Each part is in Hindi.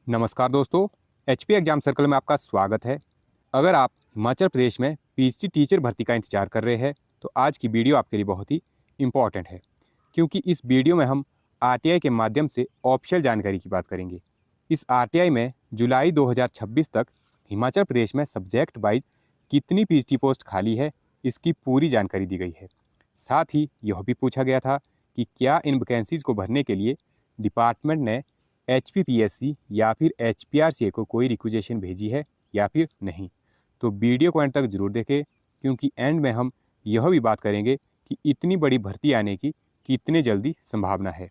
नमस्कार दोस्तों, एचपी एग्जाम सर्कल में आपका स्वागत है। अगर आप हिमाचल प्रदेश में पीएचडी टीचर भर्ती का इंतजार कर रहे हैं तो आज की वीडियो आपके लिए बहुत ही इम्पॉर्टेंट है, क्योंकि इस वीडियो में हम आरटीआई के माध्यम से ऑफिशियल जानकारी की बात करेंगे। इस आरटीआई में जुलाई 2026 तक हिमाचल प्रदेश में सब्जेक्ट वाइज कितनी पीएचडी पोस्ट खाली है, इसकी पूरी जानकारी दी गई है। साथ ही यह भी पूछा गया था कि क्या इन वैकेंसीज को भरने के लिए डिपार्टमेंट ने एचपीपीएससी या फिर एचपीआरसीए को कोई रिक्वेजेशन भेजी है या फिर नहीं। तो वीडियो को एंड तक जरूर देखें, क्योंकि एंड में हम यह भी बात करेंगे कि इतनी बड़ी भर्ती आने की कितने जल्दी संभावना है।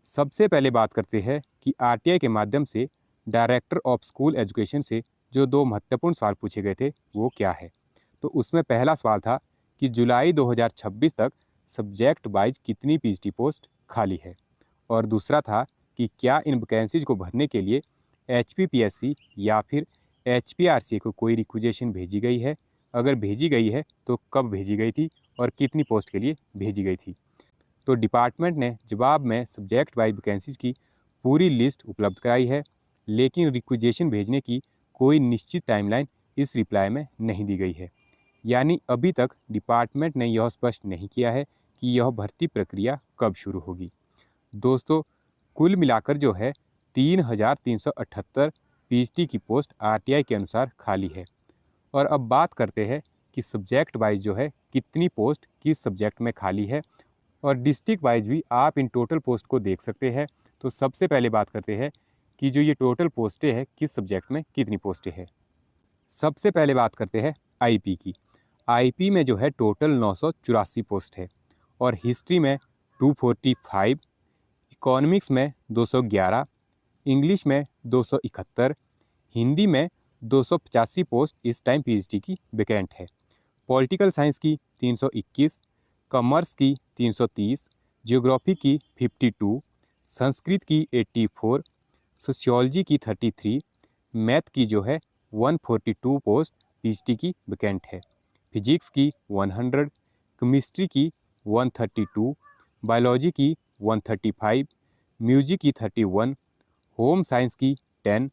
सबसे पहले बात करते हैं कि आरटीआई के माध्यम से डायरेक्टर ऑफ स्कूल एजुकेशन से जो दो महत्वपूर्ण सवाल पूछे गए थे वो क्या है। तो उसमें पहला सवाल था कि जुलाई 2026 तक सब्जेक्ट वाइज कितनी पीएचडी पोस्ट खाली है, और दूसरा था कि क्या इन वैकेंसीज को भरने के लिए एचपीपीएससी या फिर एचपीआरसीए को कोई रिक्वेजेशन भेजी गई है, अगर भेजी गई है तो कब भेजी गई थी और कितनी पोस्ट के लिए भेजी गई थी। तो डिपार्टमेंट ने जवाब में सब्जेक्ट वाइज वैकेंसीज की पूरी लिस्ट उपलब्ध कराई है, लेकिन रिक्वेजेशन भेजने की कोई निश्चित टाइमलाइन इस रिप्लाई में नहीं दी गई है। यानी अभी तक डिपार्टमेंट ने यह स्पष्ट नहीं किया है कि यह भर्ती प्रक्रिया कब शुरू होगी। दोस्तों, कुल मिलाकर जो है 3,378 पीएचडी की पोस्ट आरटीआई के अनुसार खाली है। और अब बात करते हैं कि सब्जेक्ट वाइज जो है कितनी पोस्ट किस सब्जेक्ट में खाली है, और डिस्ट्रिक्ट वाइज भी आप इन टोटल पोस्ट को देख सकते हैं। तो सबसे पहले बात करते हैं कि जो ये टोटल पोस्टें हैं किस सब्जेक्ट में कितनी पोस्टें हैं। सबसे पहले बात करते हैं आईपी की। आईपी में जो है टोटल 984 पोस्ट है, और हिस्ट्री में 245, इकोनॉमिक्स में 211, इंग्लिश में 271, हिंदी में 285 पोस्ट इस टाइम पीएचडी की वैकेंट है। पॉलिटिकल साइंस की 321, कॉमर्स की 330, ज्योग्राफी की 52, संस्कृत की 84, सोशियोलॉजी की 33, मैथ की जो है 142 पोस्ट पीएचडी की वैकेंट है। फिजिक्स की 100, केमिस्ट्री की 132, बायोलॉजी की 135, म्यूजिक की 31, होम साइंस की 10,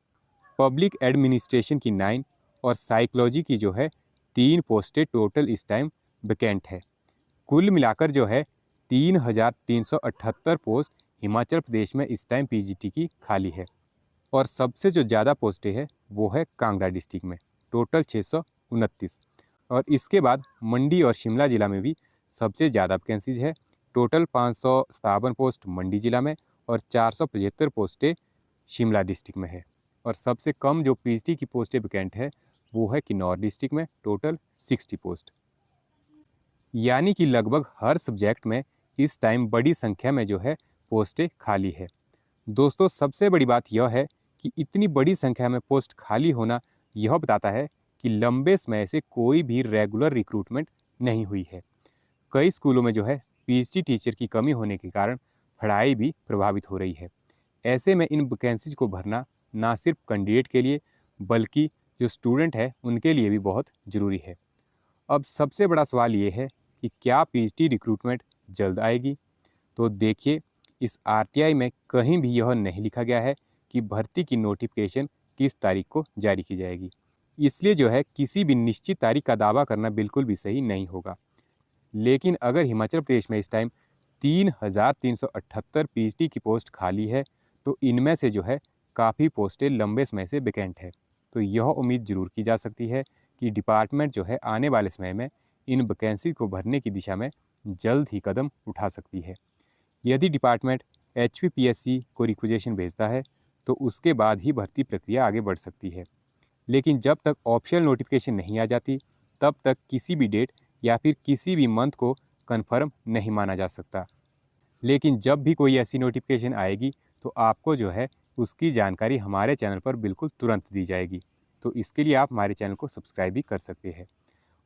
पब्लिक एडमिनिस्ट्रेशन की 9, और साइकोलॉजी की जो है 3 पोस्टें टोटल इस टाइम वैकेंट है। कुल मिलाकर जो है 3,378 पोस्ट हिमाचल प्रदेश में इस टाइम पीजीटी की खाली है। और सबसे जो ज़्यादा पोस्टें हैं वो है कांगड़ा डिस्ट्रिक्ट में, टोटल 629। और इसके बाद मंडी और शिमला ज़िला में भी सबसे ज़्यादा वैकेंसीज है, टोटल 557 पोस्ट मंडी ज़िला में और 475 पोस्टें शिमला डिस्ट्रिक्ट में है। और सबसे कम जो पीएचडी की पोस्टें वैकेंट है वो है किन्नौर डिस्ट्रिक्ट में, टोटल 60 पोस्ट। यानी कि लगभग हर सब्जेक्ट में इस टाइम बड़ी संख्या में जो है पोस्टें खाली है। दोस्तों, सबसे बड़ी बात यह है कि इतनी बड़ी संख्या में पोस्ट खाली होना यह बताता है कि लंबे समय से कोई भी रेगुलर रिक्रूटमेंट नहीं हुई है। कई स्कूलों में जो है पीएचडी टीचर की कमी होने के कारण पढ़ाई भी प्रभावित हो रही है। ऐसे में इन वैकेंसीज को भरना ना सिर्फ कैंडिडेट के लिए बल्कि जो स्टूडेंट है उनके लिए भी बहुत ज़रूरी है। अब सबसे बड़ा सवाल ये है कि क्या पीएचडी रिक्रूटमेंट जल्द आएगी। तो देखिए, इस आरटीआई में कहीं भी यह नहीं लिखा गया है कि भर्ती की नोटिफिकेशन किस तारीख को जारी की जाएगी, इसलिए जो है किसी भी निश्चित तारीख का दावा करना बिल्कुल भी सही नहीं होगा। लेकिन अगर हिमाचल प्रदेश में इस टाइम 3,378 पीएचडी की पोस्ट खाली है तो इनमें से जो है काफ़ी पोस्टें लंबे समय से वैकेंट है। तो यह उम्मीद जरूर की जा सकती है कि डिपार्टमेंट जो है आने वाले समय में इन वैकेंसी को भरने की दिशा में जल्द ही कदम उठा सकती है। यदि डिपार्टमेंट एचपीपीएससी को रिक्वेजेशन भेजता है तो उसके बाद ही भर्ती प्रक्रिया आगे बढ़ सकती है। लेकिन जब तक ऑफिशियल नोटिफिकेशन नहीं आ जाती तब तक किसी भी डेट या फिर किसी भी मंथ को कंफर्म नहीं माना जा सकता। लेकिन जब भी कोई ऐसी नोटिफिकेशन आएगी तो आपको जो है उसकी जानकारी हमारे चैनल पर बिल्कुल तुरंत दी जाएगी। तो इसके लिए आप हमारे चैनल को सब्सक्राइब भी कर सकते हैं।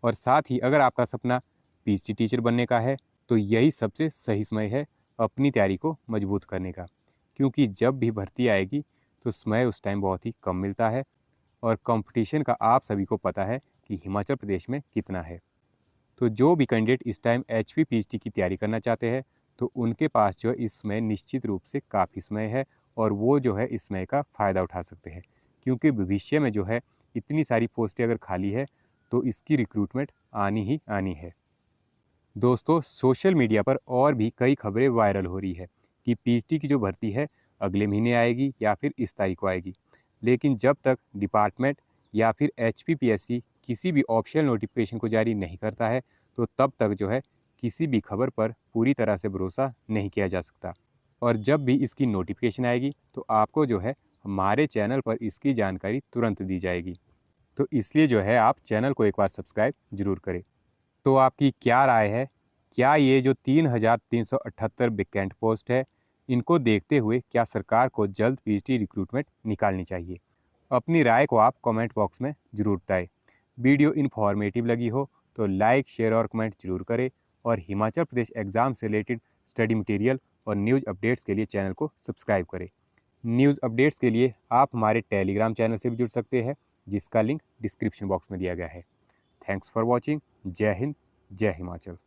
और साथ ही अगर आपका सपना पीएचडी टीचर बनने का है तो यही सबसे सही समय है अपनी तैयारी को मजबूत करने का, क्योंकि जब भी भर्ती आएगी तो समय उस टाइम बहुत ही कम मिलता है और कंपटीशन का आप सभी को पता है कि हिमाचल प्रदेश में कितना है। तो जो भी कैंडिडेट इस टाइम एचपी पीएचडी की तैयारी करना चाहते हैं तो उनके पास जो है इस समय निश्चित रूप से काफ़ी समय है और वो जो है इस समय का फ़ायदा उठा सकते हैं, क्योंकि भविष्य में जो है इतनी सारी पोस्टें अगर खाली है तो इसकी रिक्रूटमेंट आनी ही आनी है। दोस्तों, सोशल मीडिया पर और भी कई खबरें वायरल हो रही है कि पीएचडी की जो भर्ती है अगले महीने आएगी या फिर इस तारीख को आएगी। लेकिन जब तक डिपार्टमेंट या फिर एचपीपीएससी किसी भी ऑफिशियल नोटिफिकेशन को जारी नहीं करता है तो तब तक जो है किसी भी खबर पर पूरी तरह से भरोसा नहीं किया जा सकता। और जब भी इसकी नोटिफिकेशन आएगी तो आपको जो है हमारे चैनल पर इसकी जानकारी तुरंत दी जाएगी। तो इसलिए जो है आप चैनल को एक बार सब्सक्राइब ज़रूर करें। तो आपकी क्या राय है? क्या ये जो 3,378 वैकेंट पोस्ट है, इनको देखते हुए क्या सरकार को जल्द पीएचडी रिक्रूटमेंट निकालनी चाहिए? अपनी राय को आप कमेंट बॉक्स में ज़रूर बताएं। वीडियो इन्फॉर्मेटिव लगी हो तो लाइक, शेयर और कमेंट ज़रूर करें और हिमाचल प्रदेश एग्ज़ाम से रिलेटेड स्टडी मटेरियल और न्यूज़ अपडेट्स के लिए चैनल को सब्सक्राइब करें। न्यूज़ अपडेट्स के लिए आप हमारे टेलीग्राम चैनल से भी जुड़ सकते हैं, जिसका लिंक डिस्क्रिप्शन बॉक्स में दिया गया है। Thanks for watching. जय हिंद, जय हिमाचल।